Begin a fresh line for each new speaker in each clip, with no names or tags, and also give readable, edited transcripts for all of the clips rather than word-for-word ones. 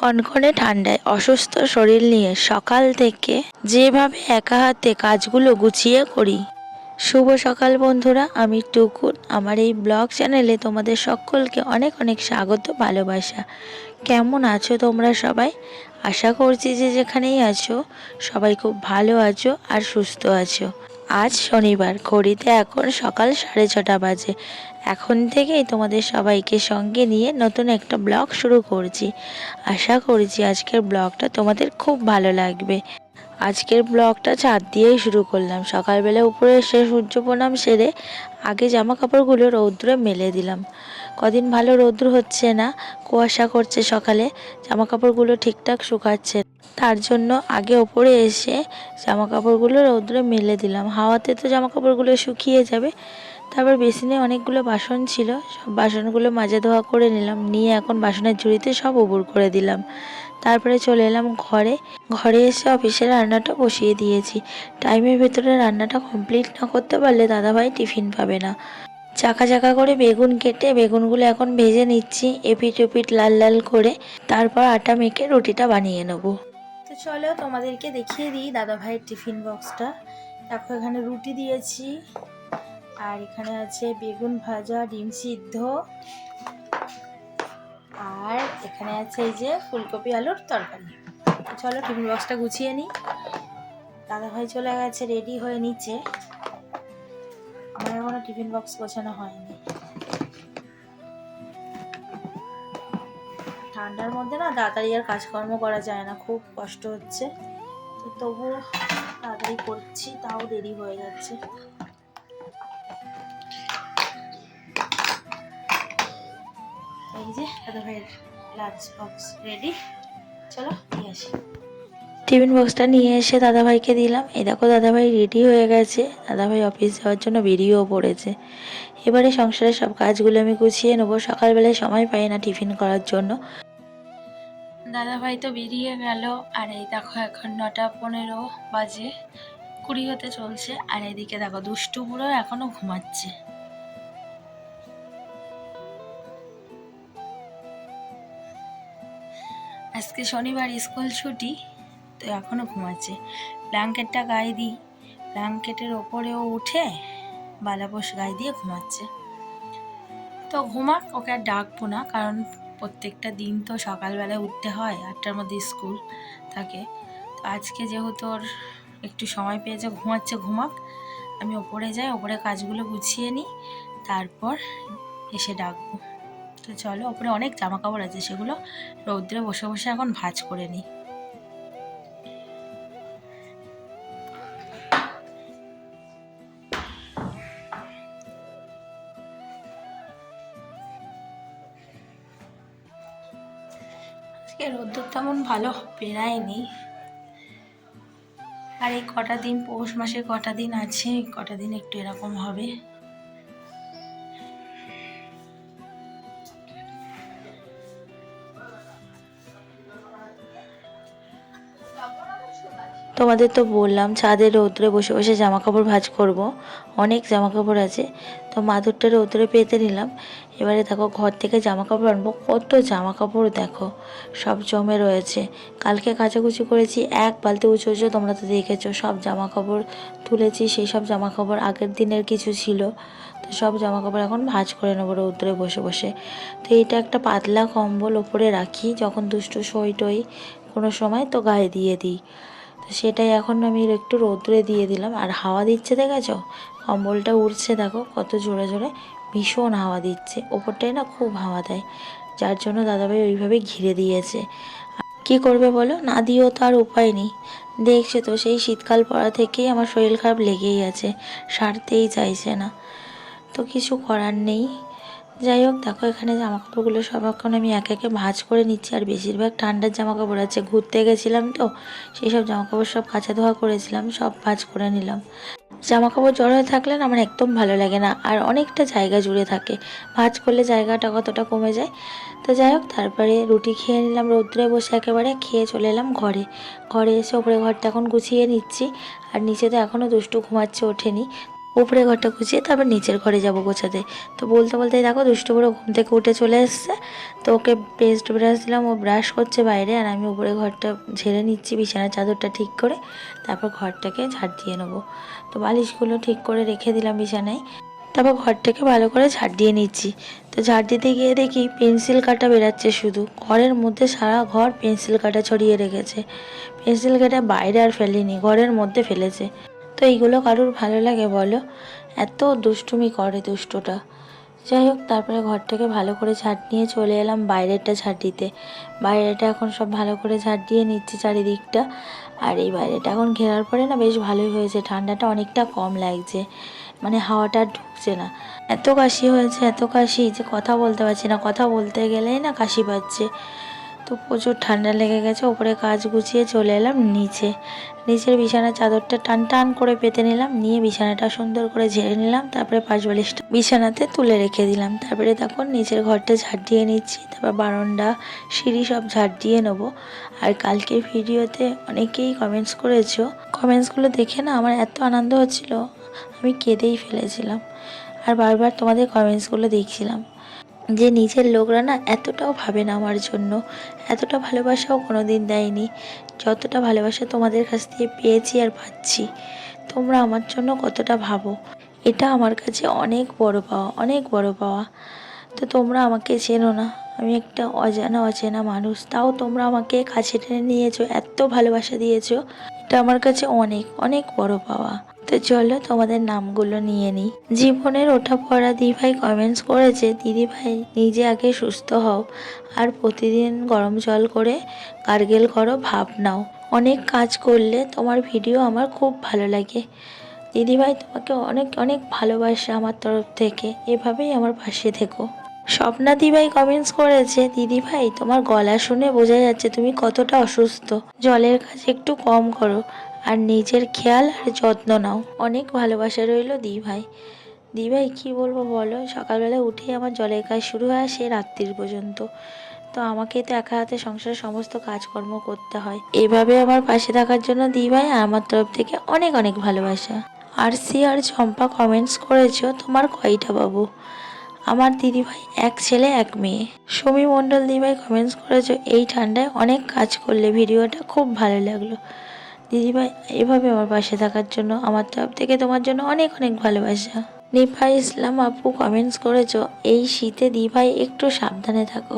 কনকনে ঠান্ডায় অসুস্থ শরীর নিয়ে সকাল থেকে যেভাবে একা হাতে কাজগুলো গুছিয়ে করি। শুভ সকাল বন্ধুরা, আমি টুকুন। আমার এই ব্লগ চ্যানেলে তোমাদের সকলকে অনেক অনেক স্বাগত, ভালোবাসা। কেমন আছো তোমরা সবাই? আশা করছি যে যেখানেই আছো সবাই খুব ভালো আছো আর সুস্থ আছো। আজ শনিবার, ঘড়িতে এখন সকাল 6:30 বাজে। এখন থেকেই তোমাদের সবাইকে সঙ্গে নিয়ে নতুন একটা ব্লগ শুরু করছি। আশা করছি আজকের ব্লগটা তোমাদের খুব ভালো লাগবে। আজকের ব্লগটা ছাদ দিয়েই শুরু করলাম। সকালবেলা উপরে এসে সূর্য প্রণাম সেরে আগে জামা কাপড়গুলো রৌদ্রে মেলে দিলাম। কদিন ভালো রৌদ্র হচ্ছে না, কুয়াশা করছে সকালে, জামা কাপড়গুলো ঠিকঠাক শুকাচ্ছে না। তার জন্য আগে ওপরে এসে জামা কাপড়গুলো রৌদ্রে মেলে দিলাম। হাওয়াতে তো জামা কাপড়গুলো শুকিয়ে যাবে। তারপর বেসিনে অনেকগুলো বাসন ছিল, সব বাসনগুলো মাজা ধোয়া করে নিলাম, নিয়ে এখন বাসনের ঝুড়িতে সব উবুর করে দিলাম। তারপরে চলে এলাম ঘরে এসে অফিসের রান্নাটা বসিয়ে দিয়েছি। টাইমের ভেতরে রান্নাটা কমপ্লিট না করতে পারলে দাদাভাই টিফিন পাবে না। চাকা চাকা করে বেগুন কেটে বেগুনগুলো এখন ভেজে নিচ্ছি এপিট ওপিট লাল লাল করে। তারপর আটা মেখে রুটিটা বানিয়ে নেবো। তো চলো তোমাদেরকে দেখিয়ে দিই দাদাভাইয়ের টিফিন বক্সটা। দেখো, এখানে রুটি দিয়েছি, আর এখানে আছে বেগুন ভাজা, ডিম সিদ্ধ, আর এখানে আছে এই যে ফুলকপি আলুর তরকারি। চলো টিফিন বক্সটা গুছিয়ে নিই। দাদাভাই চলে গেছে রেডি হয়ে নিচে, আমার এখনো টিফিন বক্স গোছানো হয়নি। ঠান্ডার মধ্যে না তাড়াতাড়ি আর কাজকর্ম করা যায় না, খুব কষ্ট হচ্ছে। তো তবুও তাড়াতাড়ি করছি, তাও দেরি হয়ে যাচ্ছে। এই যে দাদাভাইয়ের লাঞ্চ বক্স রেডি, চলো নিয়ে আসি। টিফিন বক্সটা নিয়ে এসে দাদাভাইকে দিলাম। এই দেখো দাদাভাই রেডি হয়ে গেছে, দাদাভাই অফিস যাওয়ার জন্য বেরিয়েও পড়েছে। এবারে সংসারের সব কাজগুলো আমি গুছিয়ে নেবো। সকালবেলায় সময় পাই না টিফিন করার জন্য। দাদাভাই তো বেরিয়ে গেল, আর এই দেখো এখন 9:15 বাজে, 20 হতে চলছে। আর এদিকে দেখো দুষ্টু বুড়ো এখনো ঘুমাচ্ছে। আজকে শনিবার, স্কুল ছুটি, তো এখনো ঘুমাচ্ছে। ব্ল্যাঙ্কেটটা গায়ে দিই, ব্ল্যাঙ্কেটের ওপরেও উঠে বালাপোষ গায়ে দিয়ে ঘুমাচ্ছে। তো ঘুমাক, ওকে আর ডাকবো না, কারণ প্রত্যেকটা দিন তো সকালবেলায় উঠতে হয়, 8টার মধ্যে স্কুল থাকে। তো আজকে যেহেতু ওর একটু সময় পেয়েছে, ঘুমাচ্ছে, ঘুমাক। আমি ওপরে যাই, ওপরে কাজগুলো গুছিয়ে নিই, তারপর এসে ডাকবো। তো চলো, ওপরে অনেক জামা কাপড় আছে, সেগুলো রৌদ্রে বসে বসে এখন ভাঁজ করে নিই। আজকে রোদ্দুর তেমন ভালো বেরায়নি, আর এই কটা দিন, পৌষ মাসে কটা দিন আছে, কটা দিন একটু এরকম হবে। তোমাদের তো বললাম ছাদে রৌদ্রে বসে বসে জামা কাপড় ভাঁজ করব। অনেক জামা কাপড় আছে, তো মাদুরটা রৌদ্রে পেতে নিলাম। এবারে দেখো ঘর থেকে জামা কাপড় আনবো, কত জামা কাপড় দেখো সব জমে রয়েছে। কালকে কাচাকুচি করেছি, এক বালতি উঁচু উঁচু, তোমরা তো দেখেছো। সব জামা কাপড় তুলেছি, সেই সব জামা কাপড় আগের দিনের কিছু ছিল, তো সব জামা কাপড় এখন ভাঁজ করে নেবো রৌদ্রে বসে বসে। তো এইটা একটা পাতলা কম্বল ওপরে রাখি, যখন দুষ্টু সই টই কোনো সময় তো গায়ে দিয়ে দিই। তো সেটাই এখন আমি একটু রৌদ্রে দিয়ে দিলাম। আর হাওয়া দিচ্ছে, দেখেছো কম্বলটা উড়ছে, দেখো কত জোরে জোরে, ভীষণ হাওয়া দিচ্ছে। ওপরটায় না খুব হাওয়া দেয়, যার জন্য দাদাভাই ওইভাবে ঘিরে দিয়েছে। কি করবে বলো, না দিয়েও তো আর উপায় নেই। দেখছে তো, সেই শীতকাল পড়া থেকেই আমার শরীর খারাপ লেগেই আছে, সারতেই চাইছে না। তো কিছু করার নেই। যাই হোক, দেখো এখানে জামা কাপড়গুলো সব এখন আমি একে একে ভাঁজ করে নিচ্ছি। আর বেশিরভাগ ঠান্ডার জামা কাপড় আছে, ঘুরতে গেছিলাম তো, সেই সব জামা কাপড় সব কাচা ধোয়া করেছিলাম, সব ভাঁজ করে নিলাম। জামা কাপড় জড়ো হয়ে থাকলে না আমার একদম ভালো লাগে না, আর অনেকটা জায়গা জুড়ে থাকে, ভাঁজ করলে জায়গাটা কতটা কমে যায়। তো যাই হোক, তারপরে রুটি খেয়ে নিলাম রৌদ্রে বসে, একেবারে খেয়ে চলে এলাম ঘরে এসে ওপরে ঘরটা এখন গুছিয়ে নিচ্ছি। আর নিচে তো এখনও দুষ্টু ঘুমাচ্ছে, ওঠেনি। উপরে ঘরটা গুছিয়ে তারপর নিচের ঘরে যাব গোছাতে। তো বলতে বলতেই দেখো দুষ্টু বড়ো ঘুম থেকে উঠে চলে এসছে। তো ওকে পেস্ট ব্রাশ দিলাম, ও ব্রাশ করছে বাইরে, আর আমি উপরে ঘরটা ঝেড়ে নিচ্ছি, বিছানার চাদরটা ঠিক করে তারপর ঘরটাকে ঝাড় দিয়ে নেবো। তো বালিশগুলো ঠিক করে রেখে দিলাম বিছানায়, তারপর ঘরটাকে ভালো করে ঝাড় দিয়ে নিচ্ছি। তো ঝাড় দিতে গিয়ে দেখি পেন্সিল কাটা বেরাচ্ছে, শুধু ঘরের মধ্যে সারা ঘর পেন্সিল কাটা ছড়িয়ে রেখেছে। পেন্সিল কাটা বাইরে আর ফেলেনি, ঘরের মধ্যে ফেলেছে। তো এইগুলো কারুর ভালো লাগে বলো? এত দুষ্টুমি করে দুষ্টটা। যাই হোক, তারপরে ঘরটাকে ভালো করে ঝাড় নিয়ে চলে এলাম বাইরেটা ঝাড় দিতে। বাইরেটা এখন সব ভালো করে ঝাড় দিয়ে নিচ্ছি চারিদিকটা। আর এই বাইরেটা এখন ঘেরার পরে না বেশ ভালোই হয়েছে, ঠান্ডাটা অনেকটা কম লাগছে, মানে হাওয়াটা ঢুকছে না। এত কাশি হয়েছে, এত কাশি যে কথা বলতে পারছি না, কথা বলতে গেলেই না কাশি পাচ্ছে। তো প্রচুর ঠান্ডা লেগে গেছে। ওপরে কাজ গুছিয়ে চলে এলাম নিচে। নিচের বিছানার চাদরটা টান টান করে পেতে নিলাম, নিয়ে বিছানাটা সুন্দর করে ঝেড়ে নিলাম, তারপরে পাশ বালিশটা বিছানাতে তুলে রেখে দিলাম। তারপরে তখন নিচের ঘরটা ঝাড় দিয়ে নিচ্ছি, তারপর বারান্দা সিঁড়ি সব ঝাড় দিয়ে নেবো। আর কালকে ভিডিওতে অনেকেই কমেন্টস করেছো, কমেন্টসগুলো দেখে না আমার এত আনন্দ হচ্ছিল, আমি কেঁদেই ফেলেছিলাম। আর বারবার তোমাদের কমেন্টসগুলো দেখছিলাম যে নিজের লোকরা না এতটাও ভাবে না আমার জন্য, এতটা ভালোবাসাও কোনো দিন দেয়নি যতটা ভালোবাসা তোমাদের কাছ থেকে পেয়েছি আর পাচ্ছি। তোমরা আমার জন্য কতটা ভাবো, এটা আমার কাছে অনেক বড় পাওয়া, অনেক বড় পাওয়া। তো তোমরা আমাকে চেনো না, আমি একটা অচেনা মানুষ, তাও তোমরা আমাকে কাছে টেনে নিয়েছো, এত ভালোবাসা দিয়েছো, এটা আমার কাছে অনেক অনেক বড় পাওয়া। তো চলো তোমাদের নামগুলো নিয়ে নিই। জীবনের ওঠা পড়া দিদিভাই কমেন্টস করেছে, দিদিভাই নিজে আগে সুস্থ হও আর প্রতিদিন গরম জল করে গার্গেল করো, ভাপ নাও। অনেক কাজ করলে তোমার ভিডিও আমার খুব ভালো লাগে। দিদিভাই তোমাকে অনেক অনেক ভালোবাসা আমার তরফ থেকে, এভাবেই আমার পাশে থেকো। স্বপ্না দিদিভাই কমেন্টস করেছে, দিদিভাই তোমার গলা শুনে বোঝা যাচ্ছে তুমি কতটা অসুস্থ, জলের কাজ একটু কম করো আর নিজের খেয়াল আর যত্ন নাও। অনেক ভালোবাসা রইল দিদিভাই। দিদিভাই কী বলবো বলো, সকালবেলা উঠেই আমার জলের কাজ শুরু হয় সে রাত্রির পর্যন্ত। তো আমাকে তো একা হাতে সংসারের সমস্ত কাজকর্ম করতে হয়। এভাবে আমার পাশে থাকার জন্য দিদিভাই আমার তরফ থেকে অনেক অনেক ভালোবাসা। আরসি আর চম্পা কমেন্টস করেছো, তোমার কয়টা বাবু? আমার দিদিভাই এক ছেলে এক মেয়ে। সমী মণ্ডল দিদিভাই কমেন্টস করেছো, এই ঠান্ডায় অনেক কাজ করলে, ভিডিওটা খুব ভালো লাগলো। দিদিভাই এভাবে আমার পাশে থাকার জন্য আমার তরফ থেকে তোমার জন্য অনেক অনেক ভালোবাসা। নিফা ইসলাম আপু কমেন্টস করেছো, এই শীতে দিদিভাই একটু সাবধানে থাকো।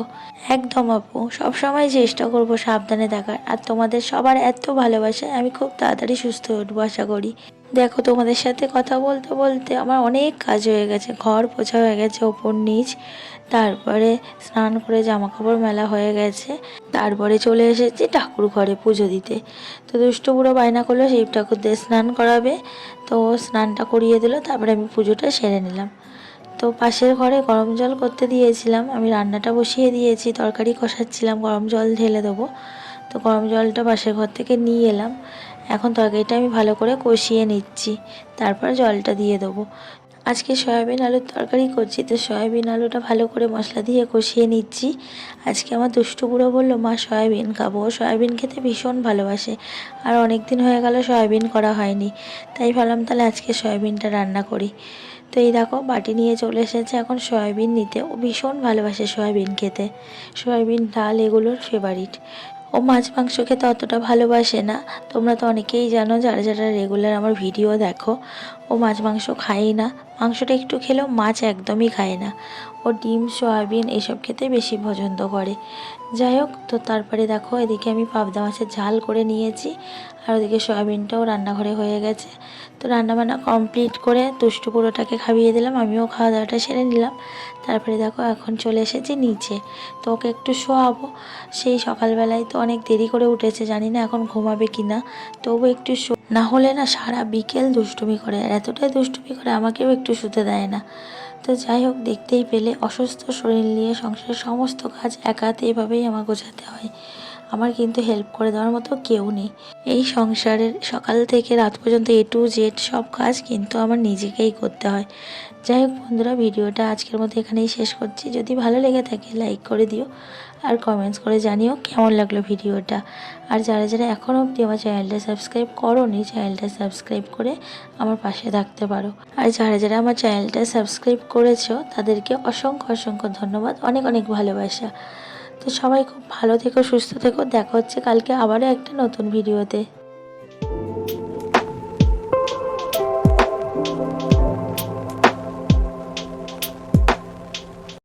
একদম আপু, সবসময় চেষ্টা করব সাবধানে থাকার, আর তোমাদের সবার এত ভালোবাসায় আমি খুব তাড়াতাড়ি সুস্থ হয়ে উঠবো আশা করি। দেখো তোমাদের সাথে কথা বলতে বলতে আমার অনেক কাজ হয়ে গেছে, ঘর পোছা হয়ে গেছে ওপর নিচ, তারপরে স্নান করে জামা কাপড় মেলা হয়ে গেছে, তারপরে চলে এসেছি ঠাকুর ঘরে পুজো দিতে। তো দুষ্টু বুড়ো বায়না করলো শিব ঠাকুরদের স্নান করাবে, তো স্নানটা করিয়ে দিল, তারপরে আমি পুজোটা সেরে নিলাম। তো পাশের ঘরে গরম জল করতে দিয়েছিলাম, আমি রান্নাটা বসিয়ে দিয়েছি, তরকারি কষাচ্ছিলাম, গরম জল ঢেলে দেবো। তো গরম জলটা পাশের ঘর থেকে নিয়ে এলাম, এখন তরকারিটা আমি ভালো করে কষিয়ে নিচ্ছি, তারপর জলটা দিয়ে দেবো। আজকে সয়াবিন আলুর তরকারি করছি, তো সয়াবিন আলুটা ভালো করে মশলা দিয়ে কষিয়ে নিচ্ছি। আজকে আমার দুষ্টু বুড়ো বললো মা সয়াবিন খাবো, ও সয়াবিন খেতে ভীষণ ভালোবাসে, আর অনেক দিন হয়ে গেল সয়াবিন করা হয়নি, তাই ভাবলাম তাহলে আজকে সয়াবিনটা রান্না করি। তো এই দেখো বাটি নিয়ে চলে এসেছে এখন সয়াবিন নিতে, ও ভীষণ ভালোবাসে সয়াবিন খেতে, সয়াবিন ডাল এগুলোর ফেভারিট। ও মাছ মাংস খেতে অতটা ভালোবাসে না, তোমরা তো অনেকেই জানো যারা যারা রেগুলার আমার ভিডিও দেখো। ও মাছ মাংস খায়ই না, মাংসটা একটু খেলেও মাছ একদমই খায় না, ও ডিম সয়াবিন এসব খেতে বেশি পছন্দ করে। যাই হোক, তো তারপরে দেখো এদিকে আমি পাবদা মাছের ঝাল করে নিয়েছি, আর ওদিকে সয়াবিনটাও রান্নাঘরে হয়ে গেছে। তো রান্নাবান্না কমপ্লিট করে দুষ্টু পুরোটাকে খাইয়ে দিলাম, আমিও খাওয়া দাওয়াটা সেরে নিলাম। তারপরে দেখো এখন চলে এসেছি নিচে, তো ওকে একটু শোয়াবো। সেই সকালবেলায় তো অনেক দেরি করে উঠেছে, জানি না এখন ঘুমাবে কি না, তবু একটু না হলে না সারা বিকেল দুষ্টুমি করে, আর এতটাই দুষ্টুমি করে আমাকেও একটু শুতে দেয় না। তো যাই হোক, দেখতেই পেলে অসুস্থ শরীর নিয়ে সংসারের সমস্ত কাজ একা হাতে এভাবেই আমার গোছাতে হয়, আমার কিন্তু হেল্প করে দেওয়ার মতো কেউ নেই। এই সংসারের সকাল থেকে রাত পর্যন্ত A to Z সব কাজ কিন্তু আমার নিজেকেই করতে হয়। যাই হোক বন্ধুরা, ভিডিওটা আজকের মতো এখানেই শেষ করছি, যদি ভালো লেগে থাকে লাইক করে দিও, আর কমেন্টস করে জানিও কেমন লাগলো ভিডিওটা। আর যারা যারা এখনও অবধি আমার চ্যানেলটা সাবস্ক্রাইব করোনি, চ্যানেলটা সাবস্ক্রাইব করে আমার পাশে থাকতে পারো। আর যারা যারা আমার চ্যানেলটা সাবস্ক্রাইব করেছো তাদেরকে অসংখ্য অসংখ্য ধন্যবাদ, অনেক অনেক ভালোবাসা। তো সবাই খুব ভালো থেকো, সুস্থ থেকো। দেখা হচ্ছে কালকে আবারও একটা নতুন ভিডিওতে।